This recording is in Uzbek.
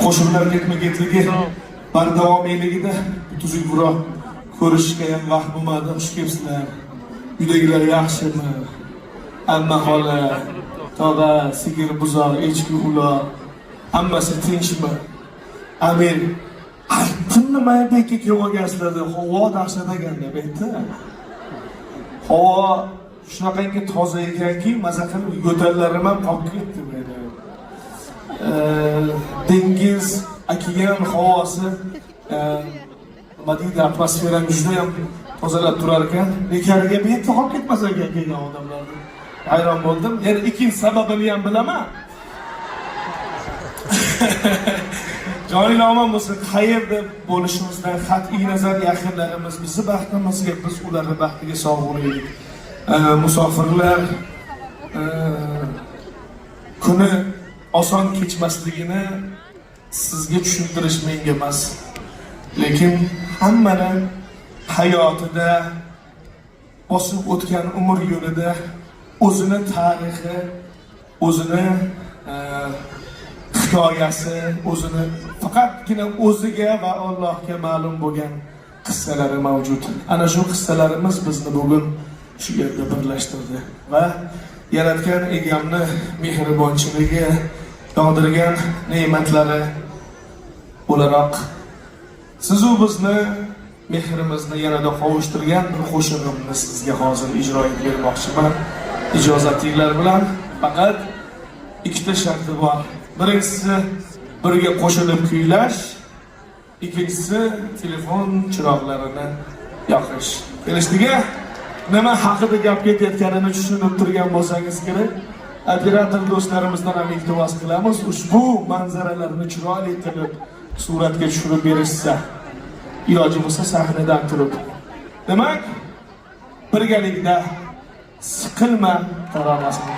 qo'shiqlar ketma-ketligi bardavomiyligida tuzukroq ko'rishga ham vaqt bo'lmadi. Xush kelibsizlar. Uydagilar yaxshimi? Amma xola, tog'a, sigir, buzoq, echki, uloq hammasi tinchmi? Amir aytdimmi Maybekka kelgansizlarda havo dahshat ekanda aytdi. Havo shunaqangi toza ekanki, maza qilib yo'tallarim ham qolib ketdi meni. Dengiz, okean havosi, nima deydi, atmosferani juda ham tozalab turar ekan. Bekariga bet qolib ketmas ekan kelgan odamlar. Hayron bo'ldim. Yana ikkinchi sababini ham bilaman. Joylar omon bo'lsin, qayerda bo'lishimizdan qat'iy nazar yaqinlarimiz bizni baxtimizga, biz ularning baxtiga sog' bo'laylik. Musofirlar kuni oson kechmasligini sizga tushuntirish menga emas. Lekin hammaning hayotida bosib o'tgan umr yo'lida o'zini tarixi, o'zini hikoyasi, o'zini faqatgina o'ziga va Allohga ma'lum bo'lgan qissalari mavjud. Ana shu qissalarimiz bizni bugun shu yerda birlashtirdi va yaratgan egamni mehribonchiligi, yog'dirgan ne'matlari o'laroq siz u bizni mehrimizni yanada qovushtirgan bir qo'shig'imni sizga hozir ijro etib bermoqchiman. Ijozatinglar bilan faqat ikkita sharti bor. Birinchisi birga qo'shilib kuylash, ikkinchisi telefon chiroqlarini yoqish. Kelishdiki, nima haqida gap ketayotganini tushunib turgan bo'lsangiz kerak. Operator do'stlarimizdan ham iltimos qilamiz, ushbu manzaralarni chiroyli qilib suratga tushirib berishsa, iloji bo'lsa sahnadan turib. Demak, birgalikda siqilma taromasini